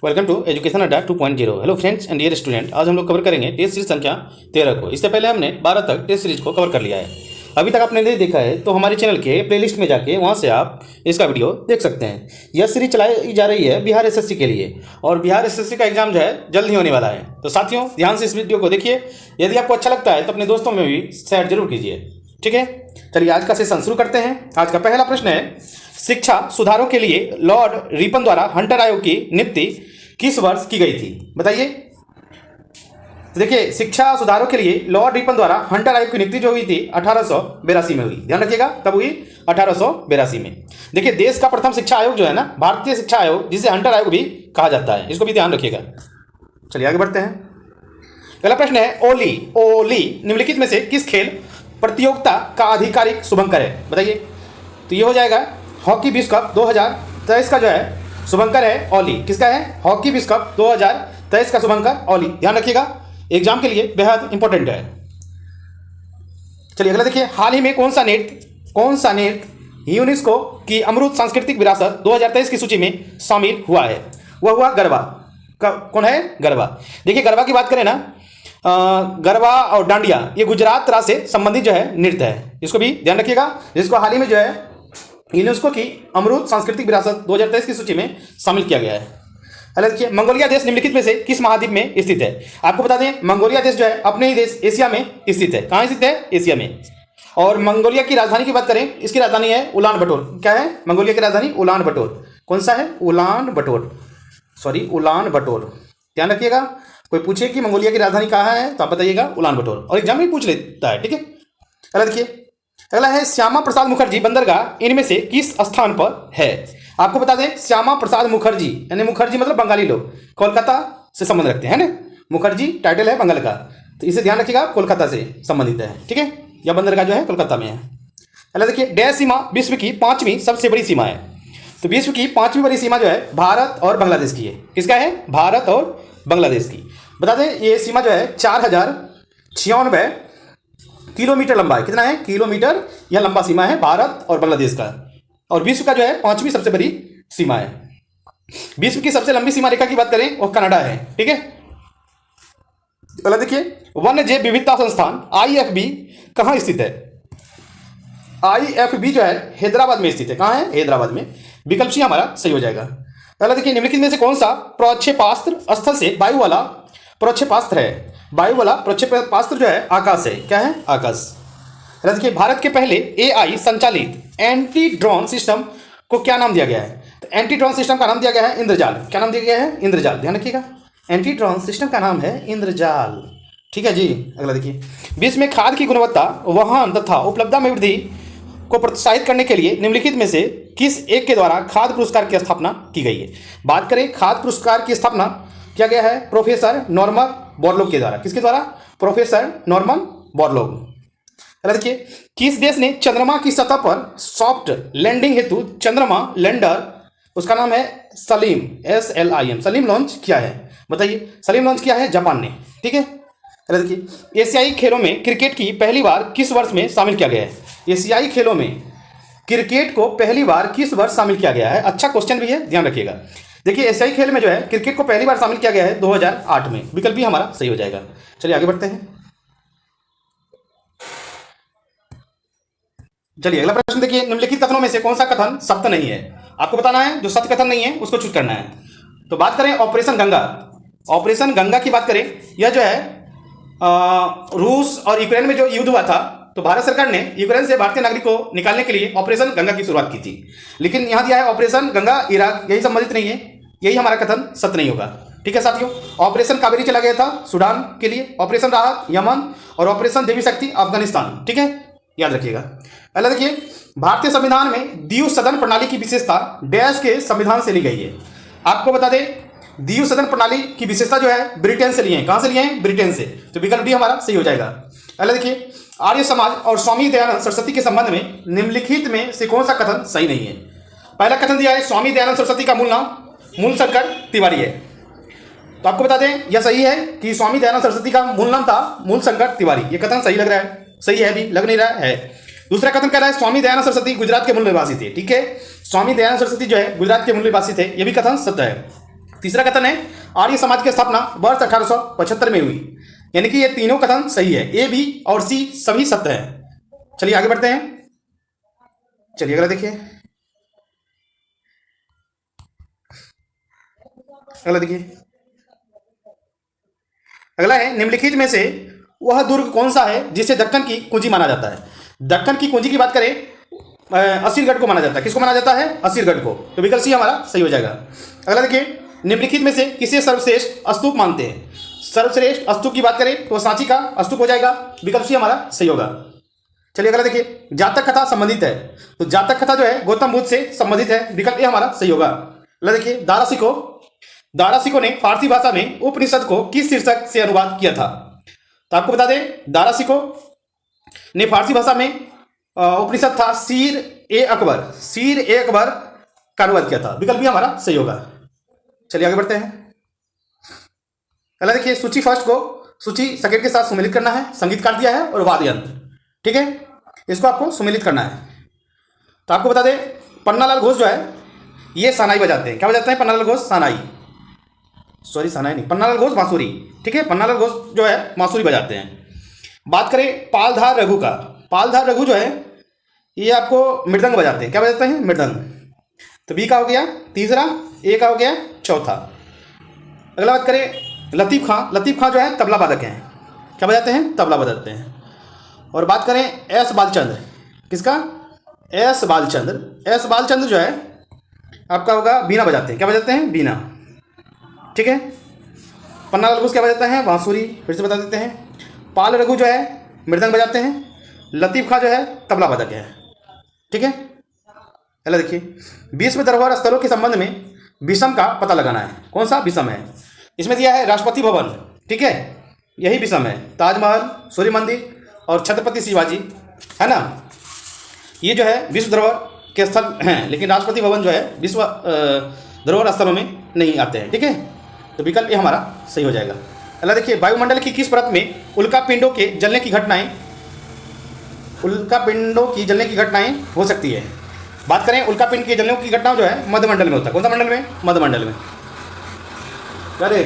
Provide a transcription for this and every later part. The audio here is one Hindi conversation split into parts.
Welcome to education Adda 2.0। Hello friends and dear student, आज हम लोग कवर करेंगे टेस्ट सीरीज संख्या 13 को। इससे पहले हमने 12 तक टेस्ट सीरीज को कवर कर लिया है। अभी तक आपने नहीं देखा है तो हमारे चैनल के प्लेलिस्ट में जाके वहां से आप इसका वीडियो देख सकते हैं। यह सीरीज चलाई जा रही है बिहार एसएससी के लिए, और बिहार एसएससी का एग्जाम जो है जल्द ही होने वाला है। तो साथियों, ध्यान से इस वीडियो को देखिए। यदि आपको अच्छा लगता है तो अपने दोस्तों में भी शेयर जरूर कीजिए, ठीक है। चलिए आज का सेशन शुरू करते हैं। आज का पहला प्रश्न है, शिक्षा सुधारों के लिए लॉर्ड रिपन द्वारा हंटर आयोग की नियुक्ति किस वर्ष की गई थी? बताइए। तो देखिए, शिक्षा सुधारों के लिए लॉर्ड रिपन द्वारा हंटर आयोग की नियुक्ति जो हुई थी 1882 में हुई। ध्यान रखिएगा, कब हुई? 1882 में। देखिए, देश का प्रथम शिक्षा आयोग जो है ना, भारतीय शिक्षा आयोग, जिसे हंटर आयोग भी कहा जाता है, इसको भी ध्यान रखिएगा। चलिए आगे बढ़ते हैं। पहला प्रश्न है, ओली निम्नलिखित में से किस खेल प्रतियोगिता का आधिकारिक शुभंकर है? बताइए। तो ये हो जाएगा हॉकी विश्व कप 2023 का जो है शुभंकर है ओली। किसका है? हॉकी विश्व कप 2023 का शुभंकर ओली। ध्यान रखिएगा, एग्जाम के लिए बेहद इंपॉर्टेंट है। चलिए अगला देखिए, हाल ही में कौन सा नृत्य यूनेस्को की अमृत सांस्कृतिक विरासत 2023 की सूची में शामिल हुआ है? वह हुआ गरबा। कौन है? गरबा। देखिए, गरबा की बात करें ना, गरबा और डांडिया ये गुजरात राज्य से संबंधित जो है नृत्य है। इसको भी ध्यान रखिएगा, जिसको हाल ही में जो है यूनेस्को की अमृत सांस्कृतिक विरासत 2023 की सूची में शामिल किया गया है। अगला देखिए, मंगोलिया देश निम्नलिखित में से किस महाद्वीप में स्थित है? आपको बता दें, मंगोलिया देश जो है अपने ही देश एशिया में स्थित है। कहाँ स्थित है? एशिया में। और मंगोलिया की राजधानी की बात करें, इसकी राजधानी है उलान बटोर। क्या है मंगोलिया की राजधानी? उलान बटोर। कौन सा है? उलान बटोर। ध्यान रखिएगा, कोई पूछे कि मंगोलिया की राजधानी कहाँ है तो आप बताइएगा उलान बटोर, और एग्जाम में पूछ लेता है, ठीक है। अगला देखिए, अगला है, श्यामा प्रसाद मुखर्जी बंदरगाह इनमें से किस स्थान पर है? आपको बता दें, श्यामा प्रसाद मुखर्जी, यानी मुखर्जी मतलब बंगाली लोग, कोलकाता से संबंध रखते हैं ना। मुखर्जी टाइटल है बंगाल का, तो इसे ध्यान रखिएगा, कोलकाता से संबंधित है, ठीक है। यह बंदरगाह जो है कोलकाता में है। अगला देखिए, डैश सीमा विश्व की 5वीं सबसे बड़ी सीमा है? तो विश्व की 5वीं बड़ी सीमा जो है भारत और बांग्लादेश की है। किसका है? भारत और बांग्लादेश की। बता दें, ये सीमा जो है 4096 किलोमीटर लंबा है। कितना है? किलोमीटर यह लंबा सीमा है भारत और बांग्लादेश का, और विश्व का जो है 5वीं सबसे बड़ी सीमा है। विश्व की सबसे लंबी सीमा रेखा की बात करें, वो कनाडा है, ठीक है। अगला देखिए, वन्य जैव विविधता संस्थान IFB कहाँ स्थित है? IFB जो है हैदराबाद में स्थित है। कहाँ है? हैदराबाद में। विकल्प सी हमारा सही हो जाएगा। अगला देखिए, निम्नलिखित में से कौन सा प्रक्षेपास्त्र स्थल से वायु वाला प्रक्षेपास्त्र है? वायु वाला प्रक्षेपास्त्र जो है आकाश है। क्या है? आकाश। देखिए, भारत के पहले AI संचालित एंटी ड्रोन सिस्टम को क्या नाम दिया गया है? तो एंटी ड्रोन सिस्टम का नाम दिया गया है इंद्रजाल। क्या नाम दिया गया है? इंद्रजाल। ध्यान रखिएगा, एंटी ड्रोन सिस्टम का नाम है इंद्रजाल, ठीक है जी। अगला देखिए, विश्व में खाद की गुणवत्ता, वहन तथा उपलब्धता में वृद्धि को प्रोत्साहित करने के लिए निम्नलिखित में से किस एक के द्वारा खाद्य पुरस्कार की स्थापना की गई है? बात करें, खाद्य पुरस्कार की स्थापना किया गया है प्रोफेसर नॉर्मन बोरलॉग के द्वारा। किसके द्वारा? Professor Norman Borlaug. देखिए, किस देश ने चंद्रमा की सतह पर सॉफ्ट लैंडिंग हेतु चंद्रमा लैंडर, उसका नाम है सलीम, SLIM, सलीम लॉन्च किया है? बताइए। सलीम लॉन्च किया है जापान ने, ठीक है। देखिए, एशियाई खेलों में क्रिकेट की पहली बार किस वर्ष में शामिल किया गया है? एशियाई खेलों में क्रिकेट को पहली बार किस वर्ष शामिल किया गया है? अच्छा क्वेश्चन भी है, ध्यान रखिएगा। देखिए, एशियाई खेल में जो है क्रिकेट को पहली बार शामिल किया गया है 2008 में। विकल्प भी हमारा सही हो जाएगा। चलिए आगे बढ़ते हैं। चलिए अगला प्रश्न देखिए, निम्नलिखित कथनों में से कौन सा कथन सत्य नहीं है? आपको बताना है, जो सत्य कथन नहीं है उसको चूज करना है। तो बात करें ऑपरेशन गंगा की बात करें, यह जो है रूस और यूक्रेन में जो युद्ध हुआ था, तो भारत सरकार ने यूक्रेन से भारतीय नागरिक को निकालने के लिए ऑपरेशन गंगा की शुरुआत की थी। लेकिन यहां दिया है ऑपरेशन गंगा इराक, यही संबंधित नहीं है, यही हमारा कथन सत्य नहीं होगा, ठीक है साथियों। ऑपरेशन कावेरी चला गया था सूडान के लिए, ऑपरेशन राहत यमन, और ऑपरेशन देवी शक्ति अफगानिस्तान, ठीक है, याद रखिएगा। अगला देखिए, भारतीय संविधान में द्विसदन सदन प्रणाली की विशेषता डैश के संविधान से ली गई है? आपको बता दें, द्विसदन सदन प्रणाली की विशेषता जो है ब्रिटेन से लिए हैं। कहां से लिए हैं? ब्रिटेन से। तो विकल्प डी हमारा सही हो जाएगा। अगला देखिए, आर्य समाज और स्वामी दयानंद सरस्वती के संबंध में निम्नलिखित में से कौन सा कथन सही नहीं है? पहला कथन दिया है, स्वामी दयानंद सरस्वती का मूल नाम मूलशंकर तिवारी है। तो आपको बता दें, यह सही है कि स्वामी दयानंद सरस्वती का मूल नाम था मूलशंकर तिवारी। यह कथन सही लग रहा है, सही है भी, लग नहीं रहा है। दूसरा कथन कह रहा है, स्वामी दयानंद सरस्वती गुजरात के मूल निवासी थे, ठीक है। स्वामी दयानंद सरस्वती जो है गुजरात के मूल निवासी थे, यह भी कथन सत्य है। तीसरा कथन है आर्य समाज की स्थापना वर्ष 1875 में हुई, यानी कि ये तीनों कथन सही है, ए, बी और सी सभी सत्य है। चलिए आगे बढ़ते हैं। चलिए अगला देखिए, अगला देखिए, अगला है निम्नलिखित में से वह दुर्ग कौन सा है जिसे दक्कन की कुंजी माना जाता है। दक्कन की कुंजी की बात करें असीरगढ़ को माना जाता है। किसको माना जाता है? असीरगढ़ को। तो विकल्प सी हमारा सही हो जाएगा। अगला देखिए, निम्नलिखित में से किसे सर्वश्रेष्ठ स्तूप मानते हैं। सर्वश्रेष्ठ स्तूप की बात करें तो सांची का स्तूप हो जाएगा, विकल्प सी हमारा सही होगा। चलिए अगला देखिए, जातक कथा संबंधित है, तो जातक कथा जो है गौतम बुद्ध से संबंधित है, विकल्प ए हमारा सही होगा। अगला देखिए, दारासिको ने फारसी भाषा में उपनिषद को किस शीर्षक से अनुवाद किया था। तो आपको बता दें, दारासिको ने फारसी भाषा में उपनिषद था सीर ए अकबर का अनुवाद किया था, विकल्प भी हमारा सही होगा। चलिए आगे बढ़ते हैं। अगला देखिए, सूची फर्स्ट को सूची सेकंड के साथ सुमेलित करना है, संगीत काट दिया है और वाद्य यंत्र, ठीक है, इसको आपको सुमेलित करना है। तो आपको बता दें, पन्नालाल घोष जो है ये सानाई बजाते हैं। क्या बजाते हैं? पन्नालाल घोष सानाई, सॉरी सानाई नहीं, पन्नालाल घोष बांसुरी, ठीक है, पन्नालाल घोष जो है बांसुरी बजाते हैं। बात करें पालधार रघु का, पालधार रघु जो है ये आपको मृदंग बजाते हैं। क्या बजाते हैं? मृदंग। तो बी का हो गया तीसरा, ए का हो गया चौथा। अगला बात करें लतीफ़ खां जो है तबला वादक हैं। क्या बजाते हैं? तबला बजाते हैं। और बात करें एस बालचंद्र, किसका? एस बालचंद्र जो है आपका होगा बीना बजाते हैं। क्या बजाते हैं? बीना, ठीक है। पन्नालाल घोष क्या बजाते हैं? बांसुरी, फिर से बता देते हैं। पाल रघु जो है मृदंग बजाते हैं, लतीफ़ खां जो है तबला वादक है, ठीक है। अगला देखिए, विश्व धरोहर स्थलों के संबंध में विषम का पता लगाना है। कौन सा विषम है? इसमें दिया है राष्ट्रपति भवन, ठीक है, यही विषम है। ताजमहल, सूर्य मंदिर और छत्रपति शिवाजी, है ना, ये जो है विश्व धरोहर के स्थल हैं, लेकिन राष्ट्रपति भवन जो है विश्व धरोहर स्थलों में नहीं आते हैं, ठीक है। तो विकल्प ये हमारा सही हो जाएगा। अगला देखिए, वायुमंडल की किस परत में उल्कापिंडों के जलने की घटनाएं हो सकती है। बात करें उल्कापिंड के जलने की घटना जो है मध्यमंडल में होता है। कौन सा मंडल में? मध्यमंडल में। अरे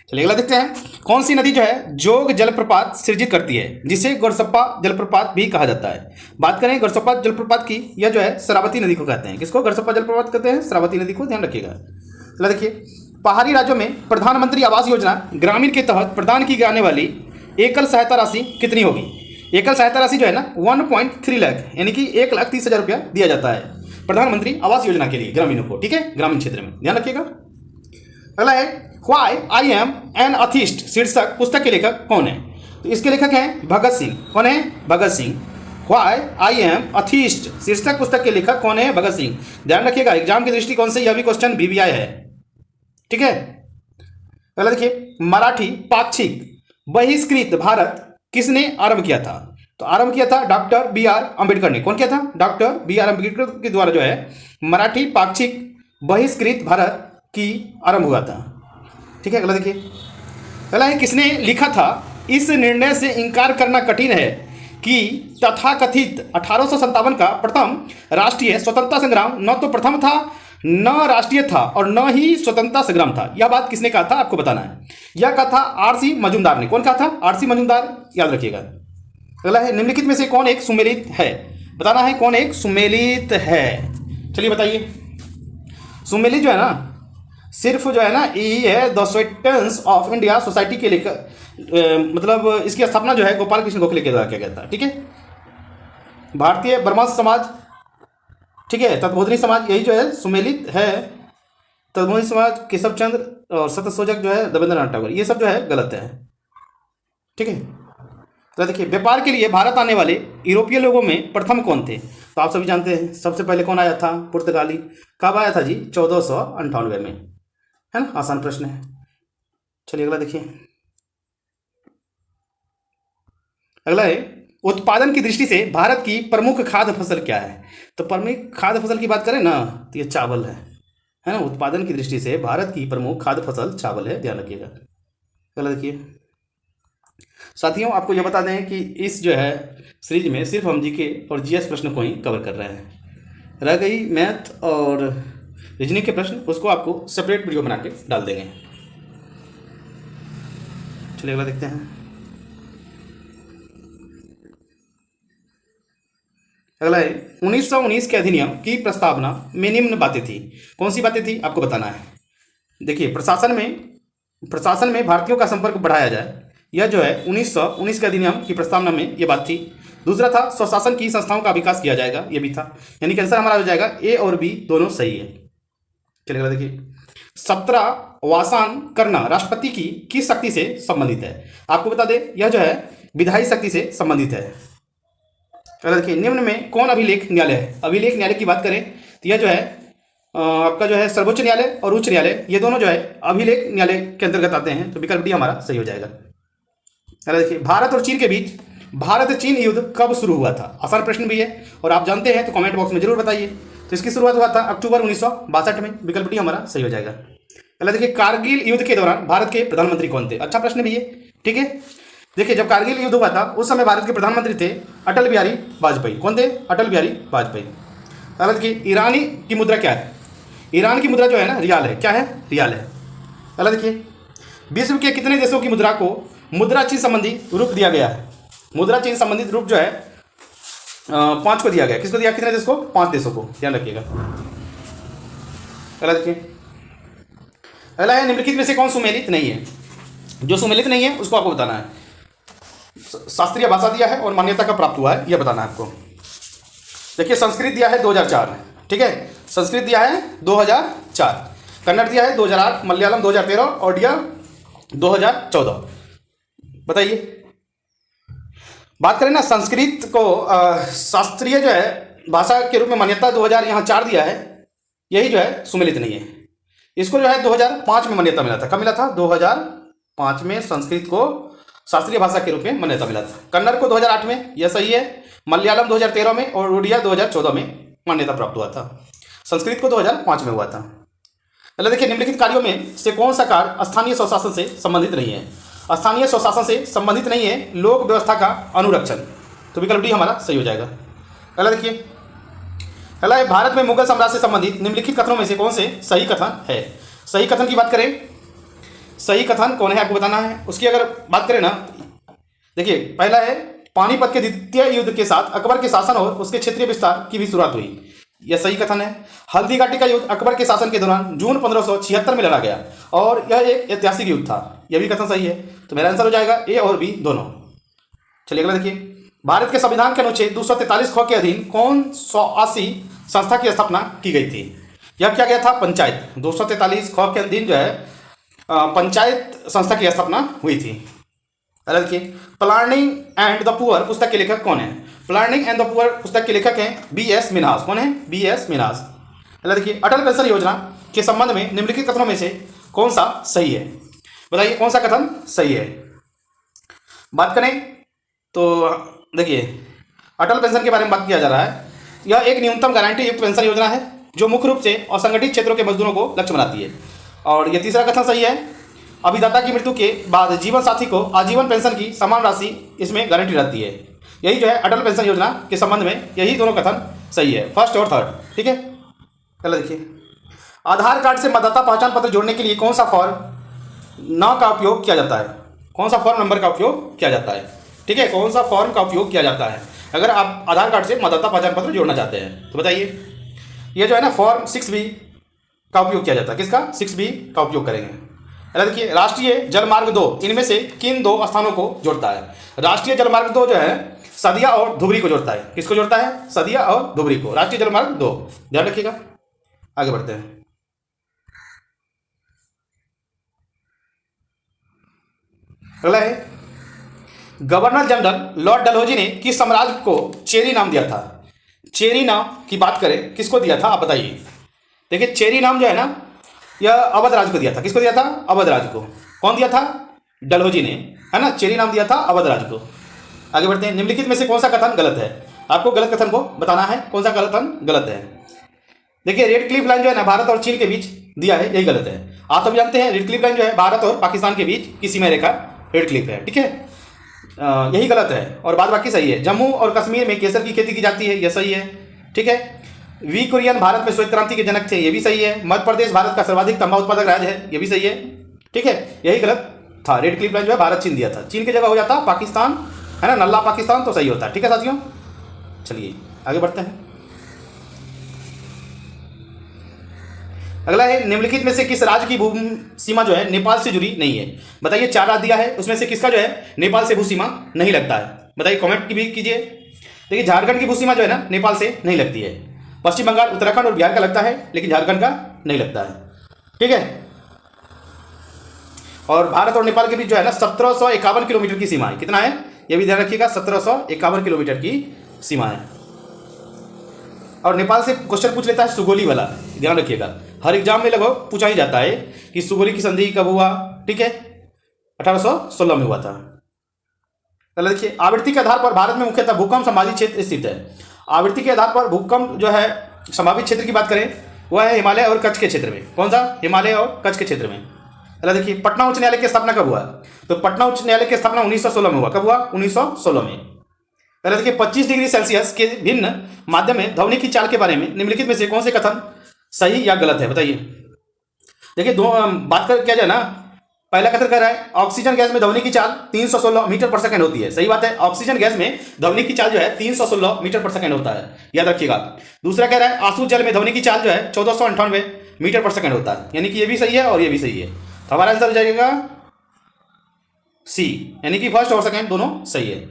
चलिए अगला देखते हैं, कौन सी नदी जो है जोग जलप्रपात सृजित करती है जिसे गोरसप्पा जलप्रपात भी कहा जाता है। बात करें गोरसप्पा जलप्रपात की, यह जो है शरावती नदी को कहते हैं। किसको गोरसप्पा जलप्रपात कहते हैं? शरावती नदी को, ध्यान रखिएगा। अगला देखिए, पहाड़ी राज्यों में प्रधानमंत्री आवास योजना ग्रामीण के तहत प्रदान की जाने वाली एकल सहायता राशि कितनी होगी। एकल सहायता राशि जो है ना 1.3 लाख, यानी कि 1,30,000 रुपया दिया जाता है प्रधानमंत्री आवास योजना के लिए ग्रामीणों को, ठीक है, ग्रामीण क्षेत्र में, ध्यान रखिएगा। अगला है व्हाई आई एम एन अथिस्ट शीर्षक पुस्तक के लेखक कौन है। तो इसके लेखक हैं भगत सिंह। कौन है? Bhagat Singh. Why I am अथिस्ट शीर्षक पुस्तक के लेखक कौन है? भगत सिंह। ध्यान रखिएगा, एग्जाम के दृष्टिकोण से यह भी क्वेश्चन BBI है, ठीक है। अगला देखिए, मराठी पाक्षिक बहिष्कृत भारत किसने आरंभ किया था। तो आरंभ किया था डॉक्टर BR अम्बेडकर ने। कौन किया था? डॉक्टर BR अम्बेडकर के द्वारा जो है मराठी पाक्षिक बहिष्कृत भारत की आरंभ हुआ था, ठीक है। अगला देखिए, अगला है किसने लिखा था इस निर्णय से इनकार करना कठिन है कि तथाकथित 1857 का प्रथम राष्ट्रीय स्वतंत्रता संग्राम न तो प्रथम था, न राष्ट्रीय था और न ही स्वतंत्रता संग्राम था। यह बात किसने कहा था? आपको बताना है। यह कहा था RC मजूमदार ने। कौन कहा था? RC मजूमदार, याद रखिएगा। अगला है निम्नलिखित में से कौन एक सुमेलित है। बताना है कौन एक सुमेलित है। चलिए बताइए। सुमेलित जो है ना सिर्फ जो है ना ये है द स्वेटेंस ऑफ इंडिया सोसाइटी के लेकर, मतलब इसकी स्थापना जो है गोपाल कृष्ण गोखले के द्वारा किया गया था, ठीक है। भारतीय ब्रह्मस्थ समाज, ठीक है, तत्बोधनी समाज, यही जो है सुमेलित है। तत्बोधनी समाज केशव चंद्र और सत्यशोधक जो है रविंद्रनाथ टैगोर, ये सब जो है गलत है, ठीक है। तो देखिए, व्यापार के लिए भारत आने वाले यूरोपीय लोगों में प्रथम कौन थे। तो आप सभी जानते हैं सबसे पहले कौन आया था? पुर्तगाली। कब आया था जी? 1498 में, है ना, आसान प्रश्न है। चलिए अगला देखिए। अगला है उत्पादन की दृष्टि से भारत की प्रमुख खाद्य फसल क्या है। तो प्रमुख खाद्य फसल की बात करें ना तो ये चावल है ना। उत्पादन की दृष्टि से भारत की प्रमुख खाद्य फसल चावल है, ध्यान रखिएगा। अगला देखिए साथियों, आपको यह बता दें कि इस जो है सीरीज में सिर्फ हम GK और GS प्रश्न को ही कवर कर रहे हैं। रह गई मैथ और रीजनिंग के प्रश्न उसको आपको सेपरेट वीडियो बना के डाल देंगे। चलिए अगला देखते हैं। अगला है 1919 के अधिनियम की प्रस्तावना में निम्न बातें थी। कौन सी बातें थी आपको बताना है। देखिए, प्रशासन में भारतीयों का संपर्क बढ़ाया जाए, यह जो है 1919 के अधिनियम की प्रस्तावना में ये बात थी। दूसरा था स्वशासन की संस्थाओं का विकास किया जाएगा, ये भी था। यानी कि आंसर हमारा हो जाएगा ए और बी दोनों सही है। चलिए देखिए, 17 वासान करना राष्ट्रपति की किस शक्ति से संबंधित है। आपको बता दें यह जो है विधायी शक्ति से संबंधित है। अगर देखिए, निम्न में कौन अभिलेख न्यायालय है। अभिलेख न्यायालय की बात करें तो यह जो है आपका जो है सर्वोच्च न्यायालय और उच्च न्यायालय, ये दोनों जो है अभिलेख न्यायालय के अंतर्गत आते हैं। तो विकल्प डी हमारा सही हो जाएगा। अगर देखिए, भारत और चीन के बीच भारत चीन युद्ध कब शुरू हुआ था। आसान प्रश्न भी है और आप जानते हैं तो कमेंट बॉक्स में जरूर बताइए। तो इसकी शुरुआत हुआ था अक्टूबर 1962 में। विकल्प डी हमारा सही हो जाएगा। अगला देखिए, कारगिल युद्ध के दौरान भारत के प्रधानमंत्री कौन थे। अच्छा प्रश्न भी है, ठीक है। देखिए, जब कारगिल युद्ध हुआ था उस समय भारत के प्रधानमंत्री थे अटल बिहारी वाजपेयी। कौन थे? अटल बिहारी वाजपेयी। अगला देखिए, ईरानी की मुद्रा क्या है। ईरान की मुद्रा जो है ना रियाल है। क्या है? रियाल है। अगला देखिए, विश्व के कितने देशों की मुद्रा को मुद्रा चिन्ह संबंधी रूप दिया गया है। मुद्रा चिन्ह संबंधित रूप जो है 5 को दिया गया। किसको दिया? कितने देश को? 5 देशों को, ध्यान रखिएगा। अगला देखिए, अगला है निम्नलिखित में से कौन सुमेलित नहीं है। जो सुमेलित नहीं है उसको आपको बताना है। शास्त्रीय भाषा दिया है और मान्यता का प्राप्त हुआ है, यह बताना है आपको। देखिए, संस्कृत दिया है 2004 में, ठीक है। संस्कृत दिया है 2004, कन्नड़ दिया है 2008, मलयालम 2013, ओडिया 2014। बताइए, बात करें ना संस्कृत को शास्त्रीय जो है भाषा के रूप में मान्यता 2004 दिया है, यही जो है सुमेलित नहीं है। इसको जो है 2005 में मान्यता मिला था। कब मिला था? 2005 में संस्कृत को शास्त्रीय भाषा के रूप में मान्यता मिला था। कन्नड़ को 2008 में, यह सही है। मलयालम 2013 में और उड़िया 2014 में मान्यता प्राप्त हुआ था। संस्कृत को 2005 में हुआ था। पहले देखिए, निम्नलिखित कार्यों में से कौन सा कार्य स्थानीय स्वशासन से संबंधित नहीं है। स्थानीय स्वशासन से संबंधित नहीं है लोक व्यवस्था का अनुरक्षण। तो विकल्प डी हमारा सही हो जाएगा। अगला देखिए, अगला है भारत में मुगल साम्राज्य से संबंधित निम्नलिखित कथनों में से कौन से सही कथन है। सही कथन की बात करें, सही कथन कौन है आपको बताना है। उसकी अगर बात करें ना, देखिए, पहला है पानीपत के द्वितीय युद्ध के साथ अकबर के शासन और उसके क्षेत्रीय विस्तार की भी शुरुआत हुई, यह सही कथन है। हल्दी घाटी का युद्ध अकबर के शासन के दौरान जून 1576 में लड़ा गया और यह एक ऐतिहासिक युद्ध था, यह भी कथन सही है। तो मेरा आंसर हो जाएगा ए और बी दोनों। चलिए अगला देखिए, भारत के संविधान के अनुच्छेद 243 ख के अधीन कौन 180 संस्था की स्थापना की गई थी। यह क्या गया था? पंचायत। 243 ख के अधीन जो है पंचायत संस्था की स्थापना हुई थी। अगला देखिए, प्लानिंग एंड द पुअर पुस्तक के लेखक कौन है। प्लानिंग एंड द पुअर पुस्तक के लेखक हैं बी.एस. मिन्हास। कौन है? बी.एस. मिन्हास। अगला देखिए, अटल पेंशन योजना के संबंध में निम्नलिखित कथनों में से कौन सा सही है। बताइए कौन सा कथन सही है। बात करें तो देखिए, अटल पेंशन के बारे में बात किया जा रहा है। यह एक न्यूनतम गारंटी युक्त पेंशन योजना है जो मुख्य रूप से असंगठित क्षेत्रों के मजदूरों को लक्ष्य बनाती है। और यह तीसरा कथन सही है। अभिदाता की मृत्यु के बाद जीवन साथी को आजीवन पेंशन की समान राशि इसमें गारंटी रहती है। यही जो है अटल पेंशन योजना के संबंध में यही दोनों कथन सही है, फर्स्ट और थर्ड, ठीक है। चलो देखिए, आधार कार्ड से मतदाता पहचान पत्र जोड़ने के लिए कौन सा फॉर्म न का उपयोग किया जाता है। कौन सा फॉर्म नंबर का उपयोग किया जाता है, ठीक है। कौन सा फॉर्म का उपयोग किया जाता है अगर आप आधार कार्ड से मतदाता पहचान पत्र जोड़ना चाहते हैं। तो बताइए, ये जो है ना फॉर्म 6B का उपयोग किया जाता है। किसका? 6B का उपयोग करेंगे। अरे देखिए, राष्ट्रीय जलमार्ग 2 इनमें से किन 2 स्थानों को जोड़ता है। राष्ट्रीय जलमार्ग 2 जो है सदिया और धुबरी को जोड़ता है। किसको जोड़ता है? सदिया और धुबरी को। राष्ट्रीय जलमार्ग 2, ध्यान रखिएगा। आगे बढ़ते हैं। अगला है, गवर्नर जनरल लॉर्ड डलहौजी ने किस साम्राज्य को चेरी नाम दिया था। चेरी नाम की बात करें, किसको दिया था आप बताइए। देखिए, चेरी नाम जो है ना यह अवध राज को दिया था। किसको दिया था? अवध राज को। कौन दिया था? डलहौजी ने, है ना। चेरी नाम दिया था अवध राज को। आगे बढ़ते हैं। निम्नलिखित में से कौन सा कथन गलत है। आपको गलत कथन को बताना है, कौन सा कथन गलत है। देखिए, रेड क्लिफ लाइन जो है ना भारत और चीन के बीच दिया है, यही गलत है। आप सब जानते हैं रेड क्लिफ लाइन जो है भारत और पाकिस्तान के बीच की सीमा रेखा रेड क्लिफ है, ठीक है। यही गलत है और बाद बाकी सही है। जम्मू और कश्मीर में केसर की खेती की जाती है, यह सही है, ठीक है। वी कुरियन भारत में श्वेत क्रांति के जनक थे, ये भी सही है। मध्य प्रदेश भारत का सर्वाधिक तंबाकू उत्पादक राज्य है, ये भी सही है। ठीक है, यही गलत था। रेड क्लिफ लाइन जो है भारत चीन दिया था, चीन की जगह हो जाता पाकिस्तान, है ना, नल्ला पाकिस्तान, तो सही होता है। ठीक है साथियों, चलिए आगे बढ़ते हैं। अगला है, निम्नलिखित में से किस राज्य की भू सीमा जो है नेपाल से जुड़ी नहीं है? बताइए, 4 राज्य दिया है, उसमें से किसका जो है नेपाल से भू सीमा नहीं लगता है? बताइए, कमेंट भी कीजिए। देखिए, झारखंड की भू सीमा जो है ना नेपाल से नहीं लगती है। पश्चिम बंगाल, उत्तराखंड और बिहार का लगता है, लेकिन झारखंड का नहीं लगता है। ठीक है, और भारत और नेपाल के बीच जो है ना 1751 किलोमीटर की सीमा है। कितना है ये भी ध्यान रखिएगा, 1751 किलोमीटर की सीमा है। और नेपाल से क्वेश्चन पूछ लेता है सुगोली वाला, ध्यान रखिएगा, हर एग्जाम में लगभग पूछा ही जाता है कि सुगोली की संधि कब हुआ। ठीक है, 1816 में हुआ था। चलो देखिए, आवृत्ति के आधार पर भारत में मुख्यतः भूकंप संभावित क्षेत्र स्थित है। आवृत्ति के आधार पर भूकंप जो है संभावित क्षेत्र की बात करें, वह है हिमालय और कच्छ के क्षेत्र में। कौन सा? हिमालय और कच्छ के क्षेत्र में। चलो देखिए, पटना उच्च न्यायालय की स्थापना कब हुआ? तो पटना उच्च न्यायालय की स्थापना 1916 में हुआ। कब हुआ? 1916 में। चलो देखिए, 25 डिग्री सेल्सियस के भिन्न माध्यम में ध्वनि की चाल के बारे में निम्नलिखित में से कौन से कथन सही या गलत है? बताइए। देखिए, दो बात कर किया जाए ना, पहला कथन कर रहा है ऑक्सीजन गैस में ध्वनि की चाल 316 मीटर पर सेकंड होती है। सही बात है, ऑक्सीजन गैस में ध्वनि की चाल जो है 316 मीटर पर सेकंड होता है, याद रखिएगा। दूसरा कह रहा है आंसू जल में ध्वनि की चाल जो है 1498 मीटर पर सेकंड होता है, यानी कि ये भी सही है और ये भी सही है। तो हमारा आंसर हो जाएगा सी, यानी कि फर्स्ट और सेकंड दोनों सही है।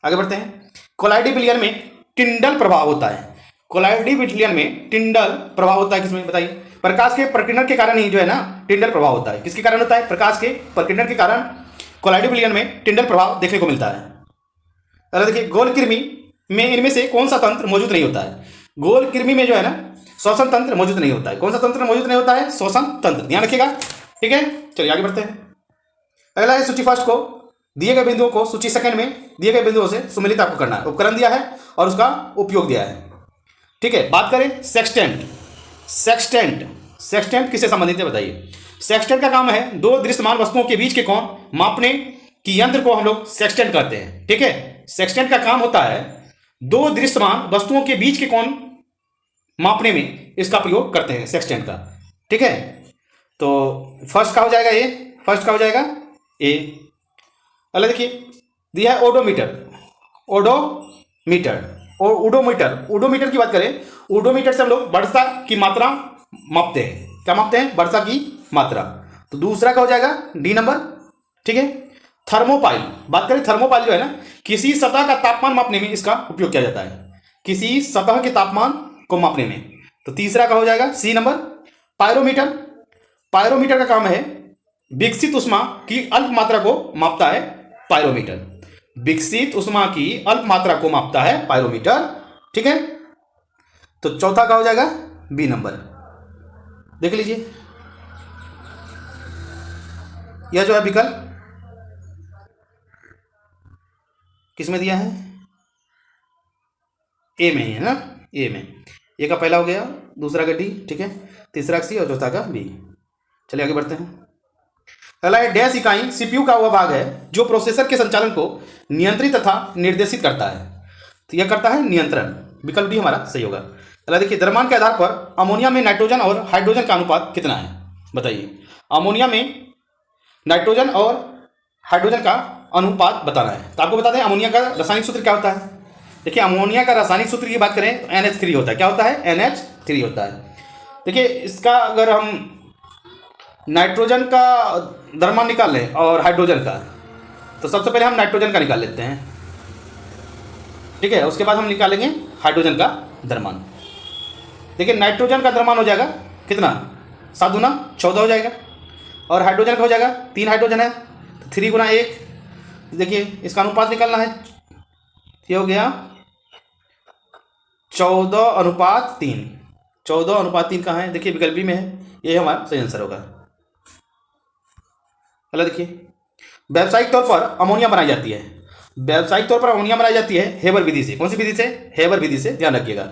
आगे बढ़ते हैं। कोलाइडी विलयन में टिंडल प्रभाव होता है। कोलाइडी विलयन में टिंडल प्रभाव होता है किसमें? बताइए। प्रकाश के प्रकीर्णन के कारण ही जो है ना टिंडल प्रभाव होता है। किसके कारण होता है? प्रकाश के प्रकीर्णन के कारण कोलाइडी विलयन में टिंडल प्रभाव देखने को मिलता है। अरे देखिए, गोल कृमि में इनमें से कौन सा तंत्र मौजूद नहीं होता है? गोल कृमि में जो है ना श्वसन तंत्र मौजूद नहीं होता है। कौन सा तंत्र मौजूद नहीं होता है? श्वसन तंत्र, ध्यान रखिएगा। ठीक है, चलिए आगे बढ़ते हैं। अगला है सूची फर्स्ट को दिए गए बिंदुओं को सूची सेकंड में दिए गए बिंदुओं से सुमेलित आपको करना है। उपकरण दिया है और उसका उपयोग दिया है। ठीक है, बात करें सेक्सटेंट। सेक्सटेंट किससे संबंधित है? बताइए। सेक्सटेंट का काम है दो दृश्यमान वस्तुओं के बीच के कोण मापने की यंत्र को हम लोग सेक्सटेंट कहते हैं। ठीक है, सेक्सटेंट का काम होता है दो दृश्यमान वस्तुओं के बीच के कोण मापने में इसका प्रयोग करते हैं, सेक्सटेंट का। ठीक है, तो फर्स्ट का हो जाएगा ए, फर्स्ट का हो जाएगा ए। अगला देखिए, दिया है ओडोमीटर। और ओडोमीटर की बात करें, ओडोमीटर से हम लोग वर्षा की मात्रा मापते हैं। क्या मापते हैं? वर्षा की मात्रा। तो दूसरा का हो जाएगा डी नंबर। ठीक है, थर्मोपाइल। बात करें थर्मोपाइल जो है ना, किसी सतह का तापमान मापने में इसका उपयोग किया जाता है, किसी सतह के तापमान को मापने में। तो तीसरा का हो जाएगा सी नंबर, पायरोमीटर का काम है विकसित ऊष्मा की अल्प मात्रा को मापता है पायरोमीटर। विकसित ऊष्मा की अल्प मात्रा को मापता है पायरोमीटर। ठीक है, तो चौथा का हो जाएगा बी नंबर। देख लीजिए, यह जो है विकल्प किसमें दिया है? ए में ही है ना, ए में। ए का पहला हो गया, दूसरा का डी, ठीक है, तीसरा का सी और चौथा का बी। चलिए आगे बढ़ते हैं। अगला है डैश इकाई सीपीयू का वह भाग है जो प्रोसेसर के संचालन को नियंत्रित तथा निर्देशित करता है। तो यह करता है नियंत्रण। विकल्प डी हमारा सही होगा। अगला देखिए, द्रव्यमान के आधार पर अमोनिया में नाइट्रोजन और हाइड्रोजन का अनुपात कितना है? बताइए। अमोनिया में नाइट्रोजन और हाइड्रोजन का अनुपात बताना है। तो आपको बता दें अमोनिया का रासायनिक सूत्र क्या होता है। देखिए, अमोनिया का रासायनिक सूत्र की बात करें तो NH3 होता है। क्या होता है? NH3 होता है। देखिए, इसका अगर हम नाइट्रोजन का द्रव्यमान निकाल लें और हाइड्रोजन का, तो सबसे पहले हम नाइट्रोजन का निकाल लेते हैं। ठीक है, उसके बाद हम निकालेंगे हाइड्रोजन का द्रव्यमान। देखिए, नाइट्रोजन का द्रव्यमान हो जाएगा कितना? 7 गुना 14 हो जाएगा, और हाइड्रोजन का हो जाएगा 3 हाइड्रोजन है तो 3 गुना 1। देखिए, इसका अनुपात निकालना है, ये हो गया 14:3। 14:3 कहाँ है? देखिए, विकल्प बी में है, ये हमारा सही आंसर होगा। चलो देखिए, व्यावसायिक तौर पर अमोनिया बनाई जाती है। व्यावसायिक तौर पर अमोनिया बनाई जाती है हेबर विधि से। कौन सी विधि से? हेबर विधि से, ध्यान रखिएगा।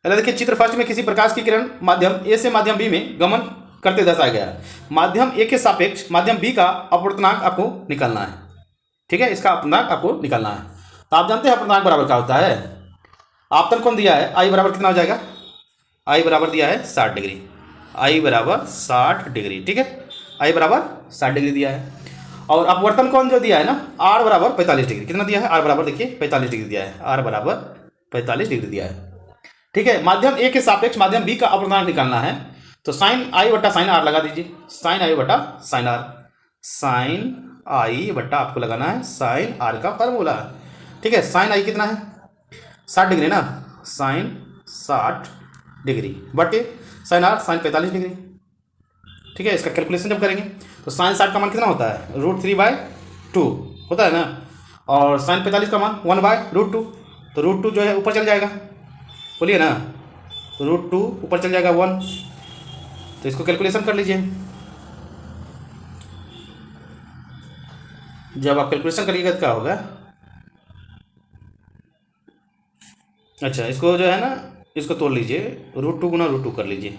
चलो देखिए, चित्र फर्स्ट में किसी प्रकाश की किरण माध्यम ए से माध्यम बी में गमन करते दर्शाया गया है। माध्यम ए के सापेक्ष माध्यम बी का अपवर्तनांक आपको निकालना है। ठीक है, इसका अपवर्तनांक आपको निकालना है। तो आप जानते हैं अपवर्तनांक बराबर क्या होता है? आपतन कोण दिया है, आई बराबर कितना हो जाएगा? आई बराबर दिया है 60 डिग्री, आई बराबर 60 डिग्री, ठीक है, आई बराबर 60 डिग्री दिया है। और अपवर्तन कोण जो दिया है ना, आर बराबर 45 डिग्री, कितना दिया है, आर बराबर देखिए 45 डिग्री दिया है, आर बराबर 45 डिग्री दिया है, ठीक है। माध्यम ए के सापेक्ष माध्यम बी का अपवर्तनांक निकालना है, तो साइन आई बटा साइन आर लगा दीजिए, साइन आई बटा साइन आर, साइन आई बटा आपको लगाना है साइन आर का फॉर्मूला है, ठीक है। साइन आई कितना है 60 डिग्री ना, साइन 60 डिग्री बटे साइन आर साइन 45 डिग्री, ठीक है। इसका कैलकुलेशन जब करेंगे तो साइन 60 का मान कितना होता है, √3/2 होता है ना, और साइन 45 का मान 1/√2, तो √2 जो है ऊपर चल जाएगा, बोलिए ना, तो √2 ऊपर चल जाएगा 1, तो इसको कैलकुलेशन कर लीजिए। जब आप कैलकुलेशन करिएगा तो क्या होगा, अच्छा इसको जो है ना, इसको तोड़ लीजिए, √2 गुना √2 कर लीजिए,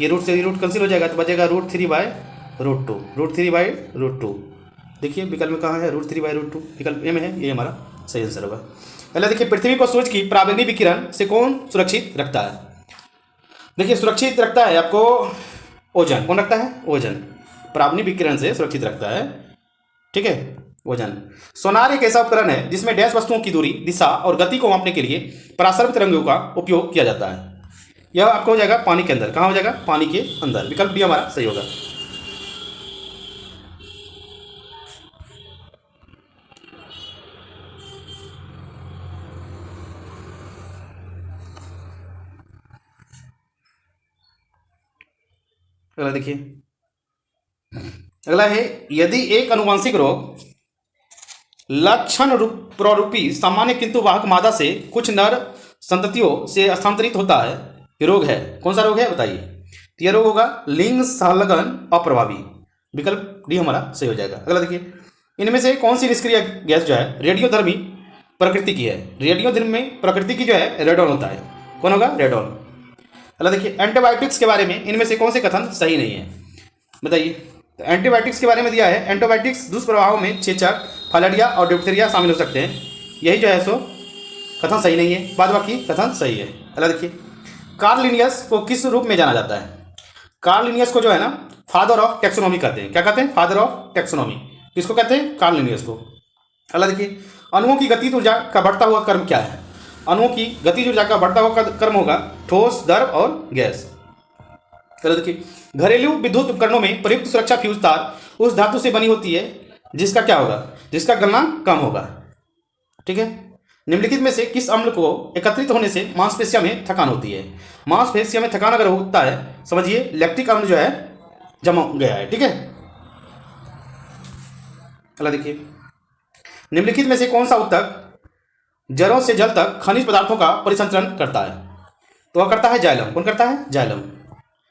ये रूट से रूट कैंसिल हो जाएगा, तो बचेगा √3/√2, √3/√2, देखिए विकल्प में कहाँ है, √3/√2, विकल्प ए में है, ये हमारा सही आंसर होगा। पहले देखिए, पृथ्वी को सूरज की पराबैंगनी विकिरण से कौन सुरक्षित रखता है, देखिए सुरक्षित रखता है आपको ओजन, कौन रखता है, ओजन पराबैंगनी विकिरण से सुरक्षित रखता है, ठीक है, ओजन। सोनार एक ऐसा उपकरण है जिसमें डैश वस्तुओं की दूरी, दिशा और गति को मापने के लिए परासर्पित तरंगों का उपयोग किया जाता है। यह आपको हो जाएगा पानी के अंदर, कहाँ हो जाएगा, पानी के अंदर, विकल्प भी हमारा सही होगा। अगला देखिए, अगला है, यदि एक अनुवांशिक रोग लक्षण प्ररूपी सामान्य किंतु वाहक मादा से कुछ नर संततियों से स्थानांतरित होता है, ये रोग है, कौन सा रोग है बताइए, तो यह रोग होगा लिंग संलग्न अप्रभावी, विकल्प डी हमारा सही हो जाएगा। अगला देखिए, इनमें से कौन सी निष्क्रिय गैस जो है रेडियोधर्मी प्रकृति की है, रेडियोधर्मी प्रकृति की जो है रेडॉन होता है, कौन होगा, रेडॉन। अगला देखिए, एंटीबायोटिक्स के बारे में इनमें से कौन से कथन सही नहीं है, बताइए। तो एंटीबायोटिक्स के बारे में दिया है, एंटीबायोटिक्स दुष्प्रभावों में चेचक, फाइलेरिया और डिप्थीरिया शामिल हो सकते हैं, यही जो है सो कथन सही नहीं है, बाद बाकी कथन सही है। अगला देखिए, कार्ल लिनियस को किस रूप में जाना जाता है, कार्ल लिनियस को जो है ना फादर ऑफ टैक्सोनॉमी कहते हैं, क्या कहते हैं, फादर ऑफ टैक्सोनॉमी, किसको कहते हैं, कार्ल लिनियस को। अगला देखिए, अणुओं की गतिज ऊर्जा का बढ़ता हुआ क्रम क्या है, अणुओं की गतिज ऊर्जा का बढ़ता हुआ क्रम होगा ठोस, द्रव और गैस। अगला देखिए, घरेलू विद्युत उपकरणों में प्रयुक्त सुरक्षा फ्यूज तार उस धातु से बनी होती है जिसका क्या होगा, जिसका गलना कम होगा, ठीक है। निम्नलिखित में से किस अम्ल को एकत्रित होने से मांसपेशियों में थकान होती है, मांसपेशियों में थकान अगर होता है समझिए लैक्टिक अम्ल जो है जमा गया है, ठीक है। अगला देखिए, निम्नलिखित में से कौन सा ऊतक जड़ों से जल तक खनिज पदार्थों का परिसंचरण करता है, तो वह करता है जाइलम, कौन करता है, जाइलम।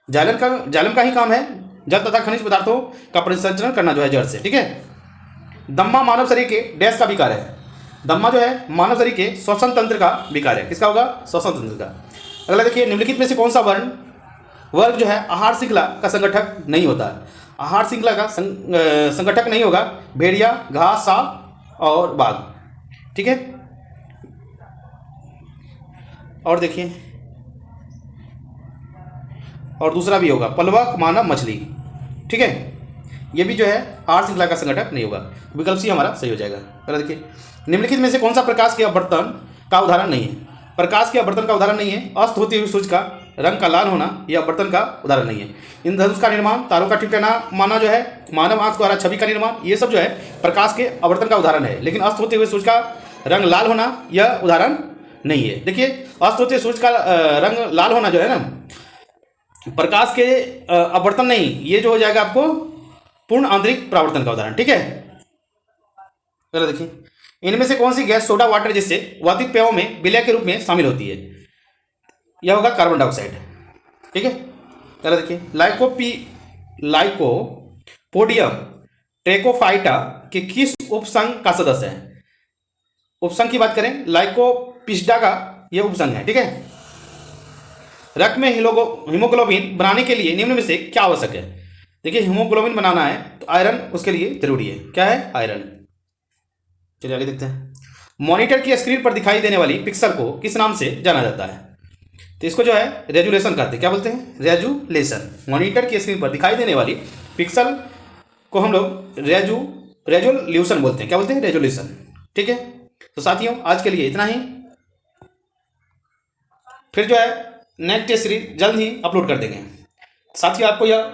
जाइलम का ही काम है जल तथा खनिज पदार्थों का परिसंचरण करना जो है जड़ से, ठीक है। दम्मा मानव शरीर के डैश का विकार है, दम्मा जो है मानव शरीर के श्वसन तंत्र का विकार है, किसका होगा, श्वसन तंत्र का। अगला देखिए, निम्नलिखित में से कौन सा वर्ग जो है आहार श्रृंखला का संगठक नहीं होता है, आहार श्रृंखला का संगठक नहीं होगा, भेड़िया, घास, सांप और बाघ, ठीक है। और देखिए, और दूसरा भी होगा पलवक, मानव, मछली, ठीक है, ये भी जो है आहार श्रृंखला का संगठक नहीं होगा, विकल्प सी हमारा सही हो जाएगा। अगला देखिए, निम्नलिखित में से कौन सा प्रकाश के अपवर्तन का उदाहरण नहीं है, प्रकाश के अपवर्तन का उदाहरण नहीं है, अस्त होती हुई सूर्य का रंग का लाल होना यह अपवर्तन का उदाहरण नहीं है, इंद्रधनुष का निर्माण, तारों का टिकटना माना जो है, मानव आंख द्वारा छवि का निर्माण, ये सब जो है प्रकाश के अपवर्तन का उदाहरण है, लेकिन अस्त होते हुए सूर्य का रंग लाल होना यह उदाहरण नहीं है। देखिए, अस्त होते सूर्य का रंग लाल होना जो है ना प्रकाश के अपवर्तन नहीं, ये जो हो जाएगा आपको पूर्ण आंतरिक परावर्तन का उदाहरण, ठीक है। चलो देखिए, इनमें से कौन सी गैस सोडा वाटर जिससे वातिक पेयों में विलय के रूप में शामिल होती है, यह होगा कार्बन डाइऑक्साइड, ठीक है। चलो देखिए, लाइकोपोडियम ट्रेकोफाइटा के किस उपसंघ का सदस्य है, उपसंघ की बात करें लाइकोपिस्डा का यह उपसंघ है, ठीक है। रक्त में हीमोग्लोबिन बनाने के लिए निम्न में से क्या आवश्यक है, देखिए हीमोग्लोबिन बनाना है तो आयरन उसके लिए जरूरी है, क्या है, आयरन। चलिए आगे देखते हैं, मॉनिटर की स्क्रीन पर दिखाई देने वाली पिक्सल को किस नाम से जाना जाता है, तो इसको जो है रेजुलेशन कहते हैं। क्या बोलते हैं? रेजुलेशन। मॉनिटर की स्क्रीन पर दिखाई देने वाली पिक्सल को हम लोग रेजोल्यूशन बोलते हैं। क्या बोलते हैं? रेजोल्यूशन। ठीक है, तो साथियों आज के लिए इतना ही। फिर जो है नेक्स्ट टेस्ट सीरीज जल्द ही अपलोड कर देंगे। साथियों आपको यह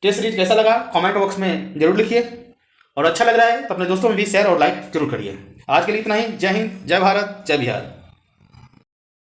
टेस्ट सीरीज कैसा लगा कमेंट बॉक्स में जरूर लिखिए, और अच्छा लग रहा है तो अपने दोस्तों में भी शेयर और लाइक जरूर करिए। आज के लिए इतना ही। जय हिंद, जय भारत, जय बिहार।